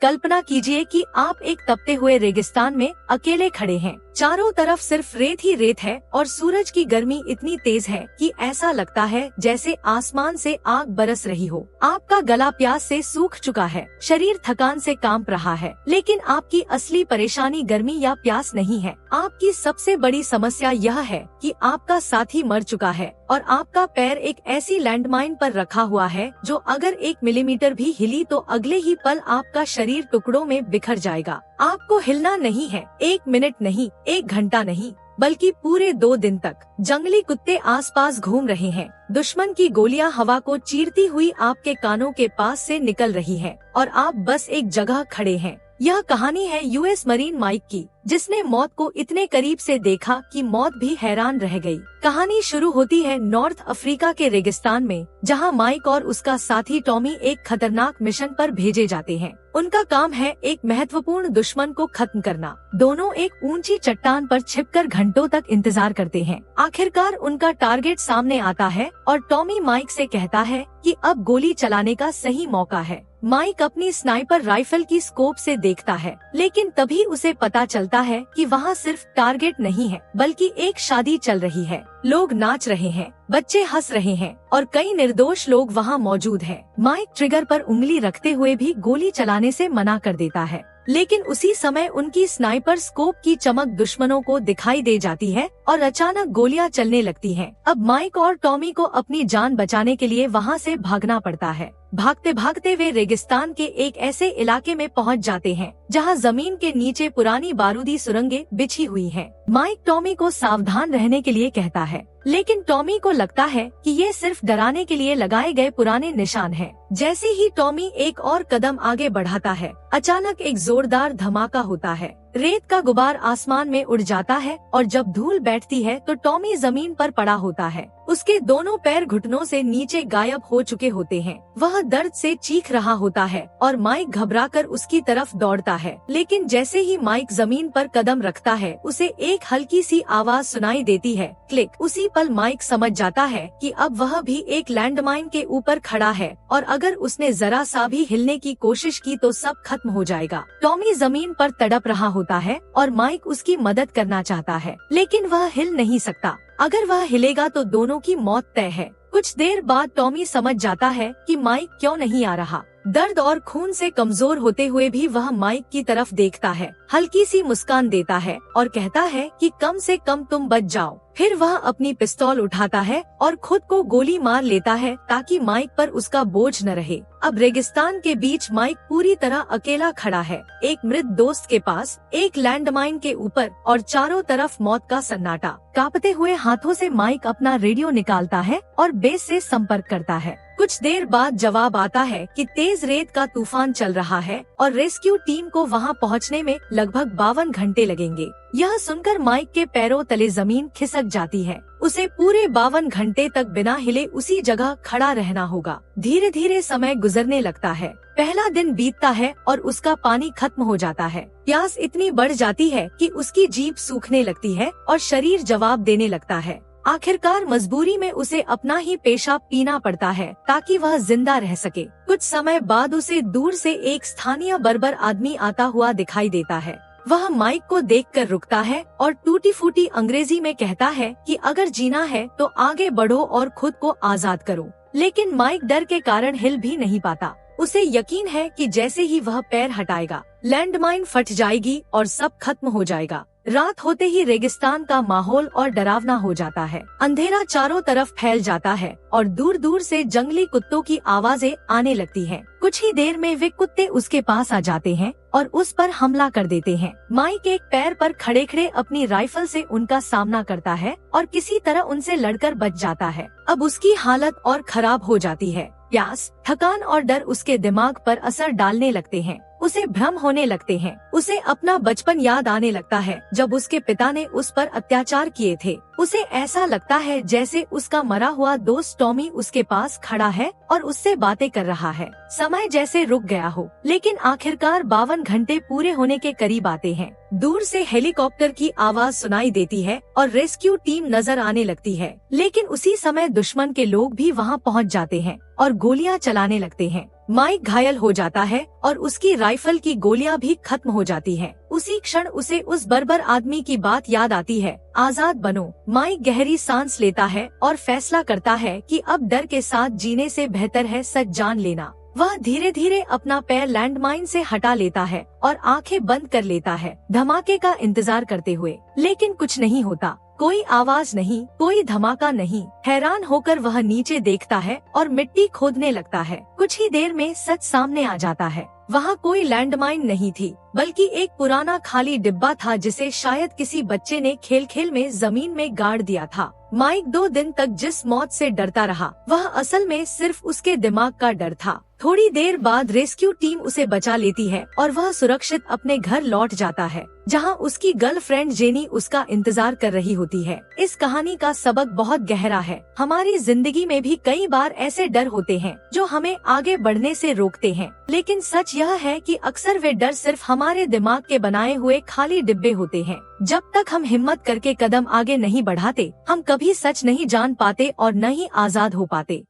कल्पना कीजिए कि आप एक तपते हुए रेगिस्तान में अकेले खड़े हैं। चारों तरफ सिर्फ रेत ही रेत है और सूरज की गर्मी इतनी तेज है कि ऐसा लगता है जैसे आसमान से आग बरस रही हो। आपका गला प्यास से सूख चुका है, शरीर थकान से कांप रहा है, लेकिन आपकी असली परेशानी गर्मी या प्यास नहीं है। आपकी सबसे बड़ी समस्या यह है कि आपका साथी मर चुका है और आपका पैर एक ऐसी लैंडमाइन पर रखा हुआ है जो अगर 1 मिलीमीटर भी हिली तो अगले ही पल आपका शरीर टुकड़ों में बिखर जाएगा। आपको हिलना नहीं है, 1 मिनट नहीं, 1 घंटा नहीं, बल्कि पूरे 2 दिन तक। जंगली कुत्ते आसपास घूम रहे हैं, दुश्मन की गोलियां हवा को चीरती हुई आपके कानों के पास से निकल रही हैं और आप बस एक जगह खड़े हैं। यह कहानी है यूएस मरीन माइक की, जिसने मौत को इतने करीब से देखा कि मौत भी हैरान रह गई। कहानी शुरू होती है नॉर्थ अफ्रीका के रेगिस्तान में, जहां माइक और उसका साथी टॉमी एक खतरनाक मिशन पर भेजे जाते हैं। उनका काम है एक महत्वपूर्ण दुश्मन को खत्म करना। दोनों एक ऊंची चट्टान पर छिपकर घंटों तक इंतजार करते हैं। आखिरकार उनका टारगेट सामने आता है और टॉमी माइक से कहता है कि अब गोली चलाने का सही मौका है। माइक अपनी स्नाइपर राइफल की स्कोप से देखता है, लेकिन तभी उसे पता चलता है कि वहाँ सिर्फ टारगेट नहीं है, बल्कि एक शादी चल रही है। लोग नाच रहे हैं, बच्चे हंस रहे हैं और कई निर्दोष लोग वहाँ मौजूद हैं। माइक ट्रिगर पर उंगली रखते हुए भी गोली चलाने से मना कर देता है, लेकिन उसी समय उनकी स्नाइपर स्कोप की चमक दुश्मनों को दिखाई दे जाती है और अचानक गोलियां चलने लगती हैं। अब माइक और टॉमी को अपनी जान बचाने के लिए वहां से भागना पड़ता है। भागते भागते वे रेगिस्तान के एक ऐसे इलाके में पहुंच जाते हैं जहां जमीन के नीचे पुरानी बारूदी सुरंगें बिछी हुई हैं। माइक टॉमी को सावधान रहने के लिए कहता है, लेकिन टॉमी को लगता है कि ये सिर्फ डराने के लिए लगाए गए पुराने निशान हैं। जैसे ही टॉमी एक और कदम आगे बढ़ाता है, अचानक एक जोरदार धमाका होता है। रेत का गुबार आसमान में उड़ जाता है और जब धूल बैठती है तो टॉमी जमीन पर पड़ा होता है। उसके दोनों पैर घुटनों से नीचे गायब हो चुके होते हैं। वह दर्द से चीख रहा होता है और माइक घबराकर उसकी तरफ दौड़ता है, लेकिन जैसे ही माइक जमीन पर कदम रखता है, उसे एक हल्की सी आवाज सुनाई देती है, क्लिक। उसी पल माइक समझ जाता है कि अब वह भी एक लैंडमाइन के ऊपर खड़ा है और अगर उसने जरा सा भी हिलने की कोशिश की तो सब खत्म हो जाएगा। टॉमी जमीन पर तड़प रहा होता है और माइक उसकी मदद करना चाहता है, लेकिन वह हिल नहीं सकता। अगर वह हिलेगा तो दोनों की मौत तय है। कुछ देर बाद टॉमी समझ जाता है कि माइक क्यों नहीं आ रहा। दर्द और खून से कमजोर होते हुए भी वह माइक की तरफ देखता है, हल्की सी मुस्कान देता है और कहता है कि कम से कम तुम बच जाओ। फिर वह अपनी पिस्तौल उठाता है और खुद को गोली मार लेता है ताकि माइक पर उसका बोझ न रहे। अब रेगिस्तान के बीच माइक पूरी तरह अकेला खड़ा है, एक मृत दोस्त के पास, एक लैंडमाइन के ऊपर और चारों तरफ मौत का सन्नाटा। कांपते हुए हाथों से माइक अपना रेडियो निकालता है और बेस से संपर्क करता है। कुछ देर बाद जवाब आता है कि तेज रेत का तूफान चल रहा है और रेस्क्यू टीम को वहां पहुंचने में लगभग 52 घंटे लगेंगे। यह सुनकर माइक के पैरों तले जमीन खिसक जाती है। उसे पूरे 52 घंटे तक बिना हिले उसी जगह खड़ा रहना होगा। धीरे धीरे समय गुजरने लगता है। पहला दिन बीतता है और उसका पानी खत्म हो जाता है। प्यास इतनी बढ़ जाती है कि उसकी जीभ सूखने लगती है और शरीर जवाब देने लगता है। आखिरकार मजबूरी में उसे अपना ही पेशाब पीना पड़ता है ताकि वह जिंदा रह सके। कुछ समय बाद उसे दूर से एक स्थानीय बर्बर आदमी आता हुआ दिखाई देता है। वह माइक को देखकर रुकता है और टूटी फूटी अंग्रेजी में कहता है कि अगर जीना है तो आगे बढ़ो और खुद को आजाद करो। लेकिन माइक डर के कारण हिल भी नहीं पाता। उसे यकीन है कि जैसे ही वह पैर हटाएगा, लैंडमाइन फट जाएगी और सब खत्म हो जाएगा। रात होते ही रेगिस्तान का माहौल और डरावना हो जाता है। अंधेरा चारों तरफ फैल जाता है और दूर दूर से जंगली कुत्तों की आवाजें आने लगती हैं। कुछ ही देर में वे कुत्ते उसके पास आ जाते हैं और उस पर हमला कर देते हैं। माइक एक पैर पर खड़े खड़े अपनी राइफल से उनका सामना करता है और किसी तरह उनसे लड़कर बच जाता है। अब उसकी हालत और खराब हो जाती है। प्यास, थकान और डर उसके दिमाग पर असर डालने लगते हैं। उसे भ्रम होने लगते हैं। उसे अपना बचपन याद आने लगता है जब उसके पिता ने उस पर अत्याचार किए थे। उसे ऐसा लगता है जैसे उसका मरा हुआ दोस्त टॉमी उसके पास खड़ा है और उससे बातें कर रहा है। समय जैसे रुक गया हो, लेकिन आखिरकार 52 घंटे पूरे होने के करीब आते हैं। दूर से हेलीकॉप्टर की आवाज सुनाई देती है और रेस्क्यू टीम नजर आने लगती है, लेकिन उसी समय दुश्मन के लोग भी वहां पहुंच जाते हैं और गोलियां चलाने लगते हैं। माइक घायल हो जाता है और उसकी राइफल की गोलियां भी खत्म हो जाती हैं। उसी क्षण उसे उस बर्बर आदमी की बात याद आती है, आजाद बनो। माइक गहरी सांस लेता है और फैसला करता है कि अब डर के साथ जीने से बेहतर है सच जान लेना। वह धीरे धीरे अपना पैर लैंडमाइन से हटा लेता है और आंखें बंद कर लेता है, धमाके का इंतजार करते हुए। लेकिन कुछ नहीं होता, कोई आवाज नहीं, कोई धमाका नहीं। हैरान होकर वह नीचे देखता है और मिट्टी खोदने लगता है। कुछ ही देर में सच सामने आ जाता है। वहाँ कोई लैंडमाइन नहीं थी, बल्कि एक पुराना खाली डिब्बा था जिसे शायद किसी बच्चे ने खेल खेल में जमीन में गाड़ दिया था। माइक 2 दिन तक जिस मौत से डरता रहा, वह असल में सिर्फ उसके दिमाग का डर था। थोड़ी देर बाद रेस्क्यू टीम उसे बचा लेती है और वह सुरक्षित अपने घर लौट जाता है, जहां उसकी गर्लफ्रेंड जेनी उसका इंतजार कर रही होती है। इस कहानी का सबक बहुत गहरा है। हमारी जिंदगी में भी कई बार ऐसे डर होते हैं जो हमें आगे बढ़ने से रोकते हैं, लेकिन सच यह है कि अक्सर वे डर सिर्फ हमारे दिमाग के बनाए हुए खाली डिब्बे होते हैं। जब तक हम हिम्मत करके कदम आगे नहीं बढ़ाते, हम कभी सच नहीं जान पाते और न ही आजाद हो पाते।